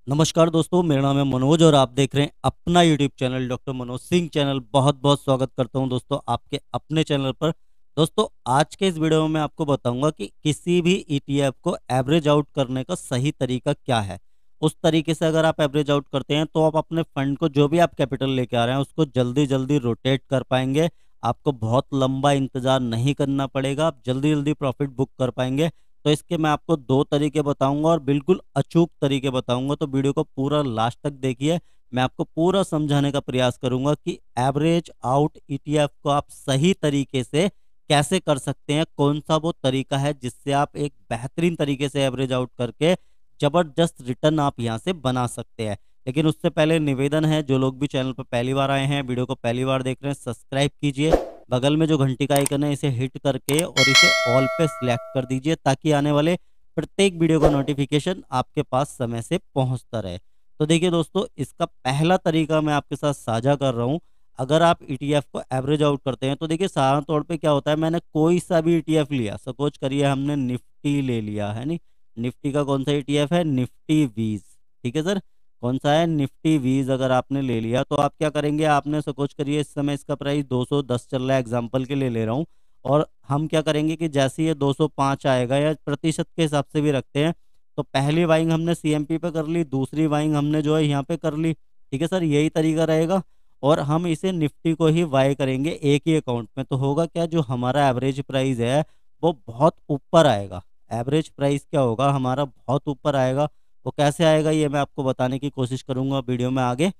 नमस्कार दोस्तों, मेरा नाम है मनोज और आप देख रहे हैं अपना YouTube channel doctor Manoj Singh channel. बहुत बहुत स्वागत करता हूं दोस्तों आपके अपने चैनल पर। दोस्तों, आज के इस वीडियो में मैं आपको बताऊंगा कि किसी भी ईटीएफ को एवरेज आउट करने का सही तरीका क्या है। उस तरीके से अगर आप एवरेज आउट करते हैं तो आप अपने फंड को, जो भी आप कैपिटल लेके आ रहे हैं, उसको जल्दी जल्दी रोटेट कर पाएंगे। आपको बहुत लंबा इंतजार नहीं करना पड़ेगा, आप जल्दी जल्दी प्रॉफिट बुक कर पाएंगे। तो इसके मैं आपको दो तरीके बताऊंगा और बिल्कुल अचूक तरीके बताऊंगा, तो वीडियो को पूरा लास्ट तक देखिए। मैं आपको पूरा समझाने का प्रयास करूंगा कि एवरेज आउट ईटीएफ को आप सही तरीके से कैसे कर सकते हैं, कौन सा वो तरीका है जिससे आप एक बेहतरीन तरीके से एवरेज आउट करके जबरदस्त रिटर्न आप यहां से बना सकते हैं। लेकिन उससे पहले निवेदन है, जो लोग भी चैनल पर पहली बार आए हैं, वीडियो को पहली बार देख रहे हैं, सब्सक्राइब कीजिए। बगल में जो घंटी का आइकन है इसे हिट करके और इसे ऑल पे सिलेक्ट कर दीजिए, ताकि आने वाले प्रत्येक वीडियो का नोटिफिकेशन आपके पास समय से पहुंचता रहे। तो देखिए दोस्तों, इसका पहला तरीका मैं आपके साथ साझा कर रहा हूं। अगर आप ईटीएफ को एवरेज आउट करते हैं तो देखिए, साधारण तौर पे क्या होता है, मैंने कोई सा भी ईटीएफ लिया, सपोज करिए हमने निफ्टी ले लिया है नी। निफ्टी का कौन सा ईटीएफ है? निफ्टी वीज। ठीक है सर, कौन सा है? निफ्टी वीज। अगर आपने ले लिया तो आप क्या करेंगे, आपने सपोज करिए इस समय इसका प्राइस 210 चल रहा है, एग्जांपल के लिए ले रहा हूँ। और हम क्या करेंगे कि जैसे ये 205 आएगा, या प्रतिशत के हिसाब से भी रखते हैं, तो पहली बाइंग हमने सीएमपी पे कर ली, दूसरी बाइंग हमने जो है यहाँ पे कर ली। ठीक है सर, यही तरीका रहेगा। और हम इसे निफ्टी को ही बाय करेंगे एक ही अकाउंट में, तो होगा क्या, जो हमारा एवरेज प्राइस है वो बहुत ऊपर आएगा। एवरेज प्राइस क्या होगा हमारा, बहुत ऊपर आएगा। वो कैसे आएगा ये मैं आपको बताने की कोशिश करूंगा वीडियो में आगे।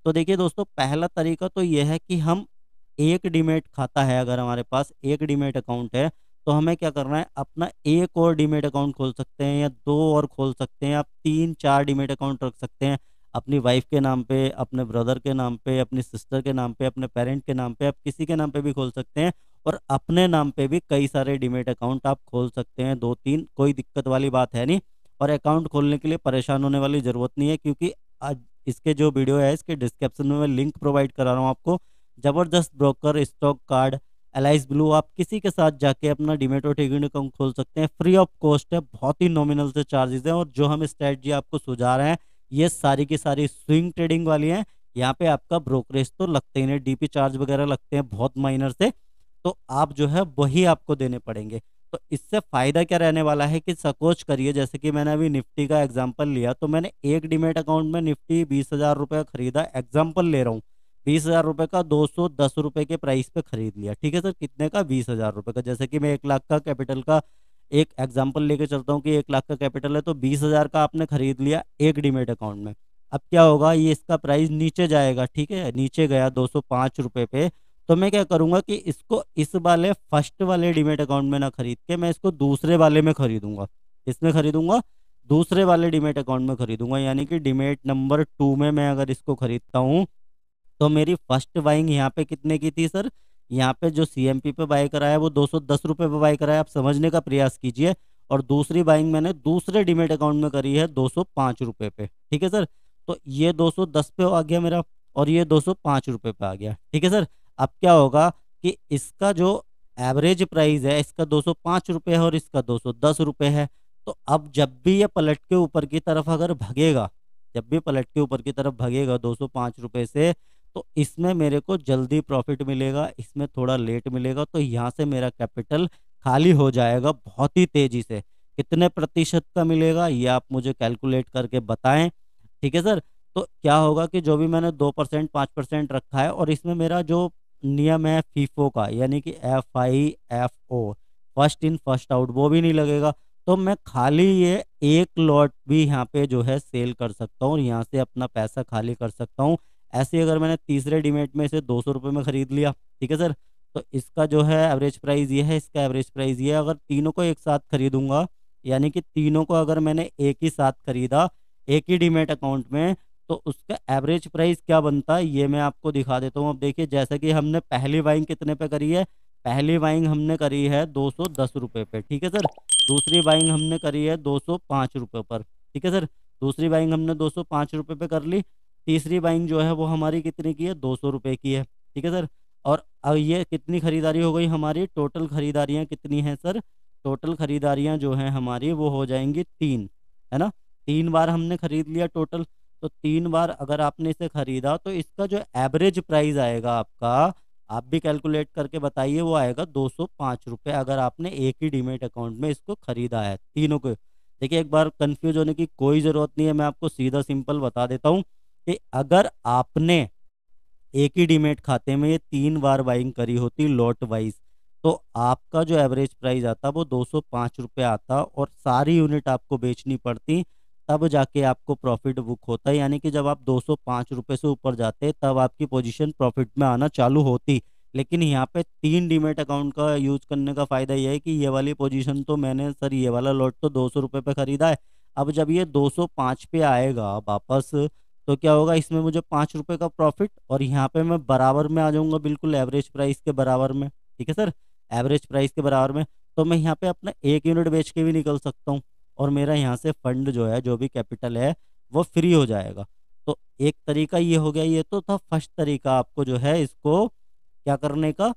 तो देखिए दोस्तों, पहला तरीका तो ये है कि हम एक डीमेट खाता है, अगर हमारे पास एक डीमेट अकाउंट है, तो हमें क्या करना है, अपना एक और डीमेट अकाउंट खोल सकते हैं, या दो और खोल सकते हैं, आप तीन चार डीमेट अकाउंट रख सकते हैं। अपनी वाइफ के नाम पे, अपने ब्रदर के नाम पे, अपनी सिस्टर के नाम पे, अपने पेरेंट के नाम पे, आप किसी के नाम पे भी खोल सकते हैं। और अपने नाम पे भी कई सारे डीमेट अकाउंट आप खोल सकते हैं, दो तीन, कोई दिक्कत वाली बात है नहीं। और अकाउंट खोलने के लिए परेशान होने वाली ज़रूरत नहीं है, क्योंकि आज इसके जो वीडियो है इसके डिस्क्रिप्शन में मैं लिंक प्रोवाइड करा रहा हूँ आपको। ज़बरदस्त broker, stock card, alias blue, आप किसी के साथ जाके अपना डीमेट और टिकट अकाउंट खोल सकते हैं। फ्री ऑफ कॉस्ट है, बहुत ही नॉमिनल से चार्जेस हैं। और जो हम स्ट्रेटजी आपको सुझा रहे हैं, ये सारी की सारी स्विंग ट्रेडिंग वाली हैं। यहाँ पे आपका ब्रोकरेज तो लगते ही नहीं, डीपी चार्ज वगैरह लगते हैं बहुत माइनर से, तो आप जो है वही आपको देने पड़ेंगे। तो इससे फायदा क्या रहने वाला है कि सपोज करिए, जैसे कि मैंने अभी निफ्टी का एग्जांपल लिया, तो मैंने एक डीमेट अकाउंट में निफ्टी 20,000 रुपये खरीदा, एग्जांपल ले रहा हूँ। 20,000 रुपये का 210 रुपये के प्राइस पे खरीद लिया। ठीक है सर, कितने का? 20,000 रुपये का। जैसे कि मैं 1 लाख का कैपिटल का एक एग्जाम्पल लेके चलता हूँ कि 1 लाख का कैपिटल है, तो 20,000 का आपने खरीद लिया एक डीमेट अकाउंट में। अब क्या होगा, ये इसका प्राइस नीचे जाएगा। ठीक है, नीचे गया 205 रुपये पे, तो मैं क्या करूंगा कि इसको इस वाले फर्स्ट वाले डीमेट अकाउंट में ना खरीद के मैं इसको दूसरे वाले में खरीदूंगा। इसमें खरीदूंगा, दूसरे वाले डीमेट अकाउंट में खरीदूंगा, यानी कि डीमेट नंबर 2 में मैं अगर इसको खरीदता हूँ, तो मेरी फर्स्ट बाइंग यहाँ पे कितने की थी सर? यहाँ पे जो सीएमपी पे बाय कराया वो 210 रुपये पे बाय कराया, आप समझने का प्रयास कीजिए। और दूसरी बाइंग मैंने दूसरे डीमेट अकाउंट में करी है 205 रुपये पे। ठीक है सर, तो ये 210 पे आ गया मेरा, और ये 205 रुपये पे आ गया। ठीक है सर, अब क्या होगा कि इसका जो एवरेज प्राइस है, इसका 205 रुपये है और इसका 210 रुपये है। तो अब जब भी ये पलट के ऊपर की तरफ अगर भगेगा, जब भी पलट के ऊपर की तरफ भगेगा 205 रुपये से, तो इसमें मेरे को जल्दी प्रॉफिट मिलेगा, इसमें थोड़ा लेट मिलेगा। तो यहाँ से मेरा कैपिटल खाली हो जाएगा बहुत ही तेजी से। कितने प्रतिशत का मिलेगा ये आप मुझे कैलकुलेट करके बताएं। ठीक है सर, तो क्या होगा कि जो भी मैंने 2% 5% रखा है, और इसमें मेरा जो नियम है फीफो का, यानी कि FIFO, first in first out, वो भी नहीं लगेगा। तो मैं खाली ये एक लॉट भी यहाँ पे जो है सेल कर सकता हूँ और यहाँ से अपना पैसा खाली कर सकता हूँ। ऐसे ही अगर मैंने तीसरे डीमेट में इसे 200 रुपये में खरीद लिया, ठीक है सर, तो इसका जो है एवरेज प्राइस ये है, इसका एवरेज प्राइस ये है। अगर तीनों को एक साथ खरीदूंगा, यानी कि तीनों को अगर मैंने एक ही साथ खरीदा एक ही डीमेट अकाउंट में, तो उसका एवरेज प्राइस क्या बनता है ये मैं आपको दिखा देता हूँ। अब देखिए, जैसे कि हमने पहली बाइंग कितने पे करी है, पहली बाइंग हमने करी है 210 रुपये पे। ठीक है सर, दूसरी बाइंग हमने करी है 205 रुपये पर। ठीक है सर, दूसरी बाइंग हमने 205 रुपये पे कर ली। तीसरी बाइंग जो है वो हमारी कितने की है? 200 रुपये की है। ठीक है सर, और अब ये कितनी खरीदारी हो गई हमारी? टोटल खरीदारियाँ कितनी हैं सर? टोटल खरीदारियाँ जो हैं हमारी वो हो जाएंगी 3, है ना? 3 बार हमने खरीद लिया टोटल। तो 3 बार अगर आपने इसे खरीदा तो इसका जो एवरेज प्राइस आएगा आपका, आप भी कैलकुलेट करके बताइए, वो आएगा 205 रुपये, अगर आपने एक ही डीमेट अकाउंट में इसको खरीदा है तीनों को। देखिए, एक बार कंफ्यूज होने की कोई ज़रूरत नहीं है, मैं आपको सीधा सिंपल बता देता हूँ कि अगर आपने एक ही डीमेट खाते में ये 3 बार बाइंग करी होती लॉट वाइज, तो आपका जो एवरेज प्राइस आता वो 205 रुपये आता और सारी यूनिट आपको बेचनी पड़ती, तब जाके आपको प्रॉफिट बुक होता है। यानी कि जब आप 205 रुपये से ऊपर जाते तब आपकी पोजीशन प्रॉफिट में आना चालू होती। लेकिन यहाँ पे 3 डीमेट अकाउंट का यूज करने का फ़ायदा यह है कि ये वाली पोजीशन तो मैंने सर, ये वाला लॉट तो 200 रुपये पे खरीदा है, अब जब ये 205 पे आएगा वापस, तो क्या होगा, इसमें मुझे 5 रुपए का प्रॉफिट, और यहाँ पे मैं बराबर में आ जाऊंगा, बिल्कुल एवरेज प्राइस के बराबर में। ठीक है सर, एवरेज प्राइस के बराबर में, तो मैं यहाँ पे अपना एक यूनिट बेच के भी निकल सकता हूँ, और मेरा यहाँ से फंड जो है, जो भी कैपिटल है, वो फ्री हो जाएगा। तो एक तरीका ये हो गया, ये तो था फर्स्ट तरीका आपको जो है इसको क्या करने का,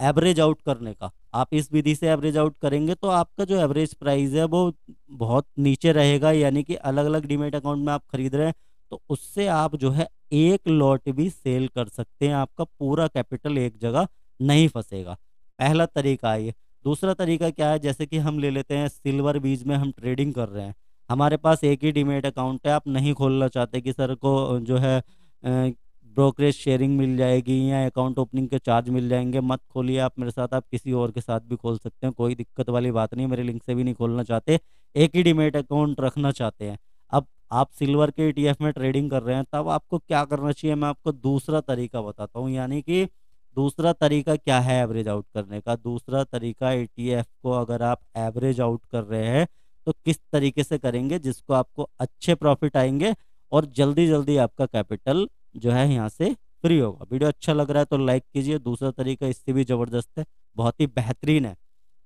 एवरेज आउट करने का। आप इस विधि से एवरेज आउट करेंगे तो आपका जो एवरेज प्राइस है वो बहुत नीचे रहेगा, यानी कि अलग अलग डीमेट अकाउंट में आप खरीद रहे हैं तो उससे आप जो है एक लॉट भी सेल कर सकते हैं, आपका पूरा कैपिटल एक जगह नहीं फंसेगा। पहला तरीका है ये। दूसरा तरीका क्या है, जैसे कि हम ले लेते हैं सिल्वर बीज में हम ट्रेडिंग कर रहे हैं, हमारे पास एक ही डीमेट अकाउंट है, आप नहीं खोलना चाहते कि सर को जो है ब्रोकरेज शेयरिंग मिल जाएगी या अकाउंट ओपनिंग के चार्ज मिल जाएंगे, मत खोलिए आप मेरे साथ, आप किसी और के साथ भी खोल सकते हैं, कोई दिक्कत वाली बात नहीं, मेरे लिंक से भी नहीं खोलना चाहते, एक ही डीमेट अकाउंट रखना चाहते हैं। अब आप सिल्वर के ईटीएफ में ट्रेडिंग कर रहे हैं, तब आपको क्या करना चाहिए, मैं आपको दूसरा तरीका बताता हूँ। यानी कि दूसरा तरीका क्या है एवरेज आउट करने का, दूसरा तरीका ईटीएफ को अगर आप एवरेज आउट कर रहे हैं तो किस तरीके से करेंगे जिसको आपको अच्छे प्रॉफिट आएंगे और जल्दी जल्दी आपका कैपिटल जो है यहाँ से फ्री होगा। वीडियो अच्छा लग रहा है तो लाइक कीजिए, दूसरा तरीका इससे भी ज़बरदस्त है, बहुत ही बेहतरीन है।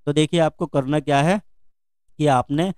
तो देखिए, आपको करना क्या है कि आपने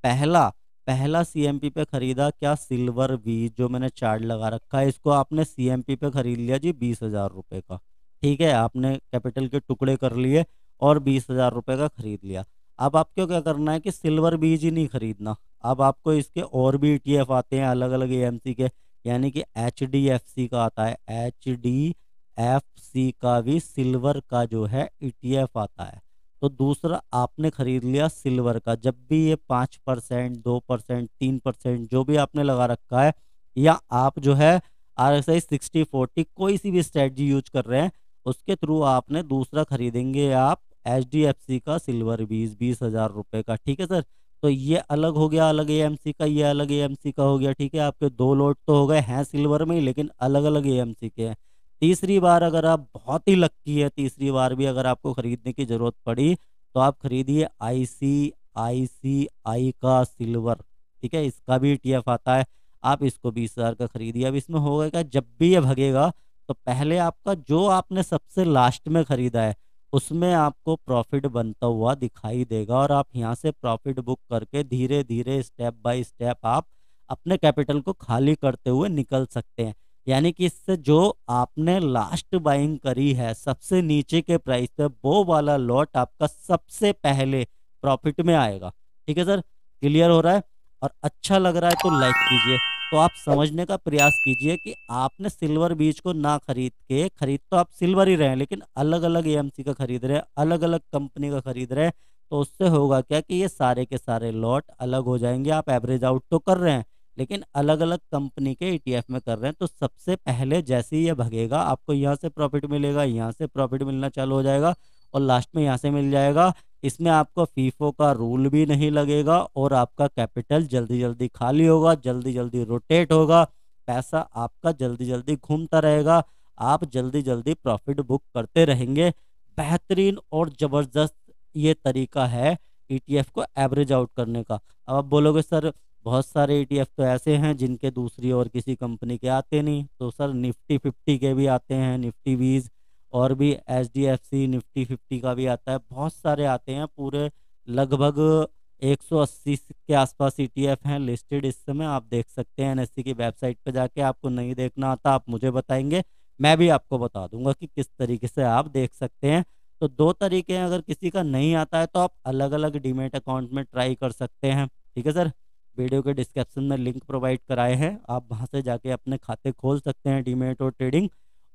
पहला पहला सीएमपी पे खरीदा क्या, सिल्वर बीज, जो मैंने चार्ट लगा रखा है, इसको आपने सीएमपी पे खरीद लिया जी 20,000 रुपये का। ठीक है, आपने कैपिटल के टुकड़े कर लिए और 20,000 रुपये का खरीद लिया। अब आपको क्या करना है कि सिल्वर बीज ही नहीं खरीदना, अब आपको इसके और भी ईटीएफ आते हैं अलग अलग एएमसी के, यानी कि एचडीएफसी का आता है, एचडीएफसी का भी सिल्वर का जो है ईटीएफ आता है। तो दूसरा आपने खरीद लिया सिल्वर का, जब भी ये 5%, 2%, 3% जो भी आपने लगा रखा है, या आप जो है RSI 60/40 कोई सी भी स्ट्रेटजी यूज कर रहे हैं, उसके थ्रू आपने दूसरा खरीदेंगे आप HDFC का सिल्वर बीज 20,000 रुपये का। ठीक है सर, तो ये अलग हो गया, अलग एएमसी का, ये अलग एएमसी का हो गया। ठीक है, आपके दो लोट तो हो गए हैं सिल्वर में ही, लेकिन अलग अलग एएमसी के हैं। तीसरी बार अगर आप बहुत ही लक्की है, तीसरी बार भी अगर आपको खरीदने की जरूरत पड़ी तो आप खरीदिए ICICI का सिल्वर। ठीक है, इसका भी ETF आता है, आप इसको 20,000 का खरीदिए। अब इसमें होगा क्या, जब भी ये भगेगा तो पहले आपका जो आपने सबसे लास्ट में खरीदा है उसमें आपको प्रॉफिट बनता हुआ दिखाई देगा, और आप यहाँ से प्रॉफिट बुक करके धीरे धीरे स्टेप बाय स्टेप आप अपने कैपिटल को खाली करते हुए निकल सकते हैं। यानी कि इससे जो आपने लास्ट बाइंग करी है सबसे नीचे के प्राइस पे, वो वाला लॉट आपका सबसे पहले प्रॉफिट में आएगा। ठीक है सर, क्लियर हो रहा है? और अच्छा लग रहा है तो लाइक कीजिए। तो आप समझने का प्रयास कीजिए कि आपने सिल्वर बीज को ना खरीद के, खरीद तो आप सिल्वर ही रहे हैं लेकिन अलग अलग एएमसी का खरीद रहे हैं, अलग अलग कंपनी का खरीद रहे हैं, तो उससे होगा क्या कि ये सारे के सारे लॉट अलग हो जाएंगे। आप एवरेज आउट तो कर रहे हैं लेकिन अलग अलग कंपनी के ETF में कर रहे हैं, तो सबसे पहले जैसे ही ये भगेगा आपको यहाँ से प्रॉफिट मिलेगा, यहाँ से प्रॉफिट मिलना चालू हो जाएगा और लास्ट में यहाँ से मिल जाएगा। इसमें आपको फीफो का रूल भी नहीं लगेगा और आपका कैपिटल जल्दी जल्दी खाली होगा, जल्दी जल्दी रोटेट होगा, पैसा आपका जल्दी जल्दी घूमता रहेगा, आप जल्दी जल्दी प्रॉफिट बुक करते रहेंगे। बेहतरीन और ज़बरदस्त ये तरीका है ETF को एवरेज आउट करने का। अब आप बोलोगे सर बहुत सारे ETF तो ऐसे हैं जिनके दूसरी और किसी कंपनी के आते नहीं, तो सर निफ्टी 50 के भी आते हैं, निफ्टी 20, और भी HDFC निफ्टी 50 का भी आता है, बहुत सारे आते हैं, पूरे लगभग 180 के आसपास ETF हैं लिस्टेड इस समय, आप देख सकते हैं NSE की वेबसाइट पर जाके। आपको नहीं देखना आता आप मुझे बताएंगे, मैं भी आपको बता दूंगा कि किस तरीके से आप देख सकते हैं। तो दो तरीके हैं, अगर किसी का नहीं आता है तो आप अलग अलग डीमेट अकाउंट में ट्राई कर सकते हैं। ठीक है सर, वीडियो के डिस्क्रिप्शन में लिंक प्रोवाइड कराए हैं, आप वहां से जाके अपने खाते खोल सकते हैं डीमैट और ट्रेडिंग।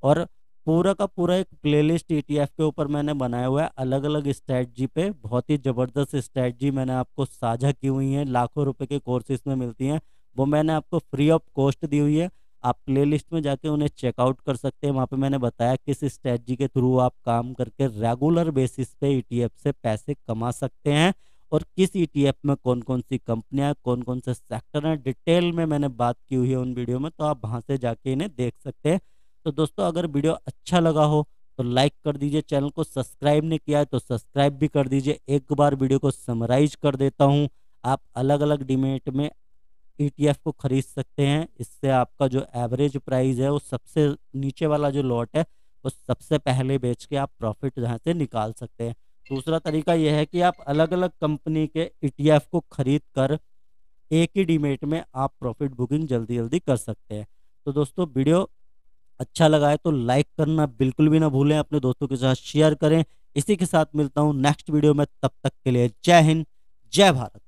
और पूरा का पूरा एक प्लेलिस्ट ईटीएफ के ऊपर मैंने बनाया हुआ है, अलग अलग स्ट्रैटेजी पे, बहुत ही ज़बरदस्त स्ट्रैटेजी मैंने आपको साझा की हुई है, लाखों रुपए के कोर्सेज में मिलती हैं, वो मैंने आपको फ्री ऑफ कॉस्ट दी हुई है। आप प्लेलिस्ट में जाके उन्हें चेकआउट कर सकते हैं, वहाँ पे मैंने बताया किस स्ट्रैटेजी के थ्रू आप काम करके रेगुलर बेसिस पे ईटीएफ से पैसे कमा सकते हैं, और किस ईटीएफ में कौन कौन सी कंपनियां, कौन कौन से सेक्टर हैं, डिटेल में मैंने बात की हुई है उन वीडियो में, तो आप वहां से जाके इन्हें देख सकते हैं। तो दोस्तों अगर वीडियो अच्छा लगा हो तो लाइक कर दीजिए, चैनल को सब्सक्राइब नहीं किया है तो सब्सक्राइब भी कर दीजिए। एक बार वीडियो को समराइज कर देता हूँ, आप अलग अलग डीमेट में ईटीएफ को खरीद सकते हैं, इससे आपका जो एवरेज प्राइस है वो सबसे नीचे वाला जो लॉट है वो सबसे पहले बेच के आप प्रॉफिट यहाँ से निकाल सकते हैं। दूसरा तरीका यह है कि आप अलग अलग कंपनी के ईटीएफ को खरीद कर एक ही डीमेट में आप प्रॉफिट बुकिंग जल्दी जल्दी कर सकते हैं। तो दोस्तों वीडियो अच्छा लगा है तो लाइक करना बिल्कुल भी ना भूलें, अपने दोस्तों के साथ शेयर करें। इसी के साथ मिलता हूँ नेक्स्ट वीडियो में, तब तक के लिए जय हिंद, जय भारत।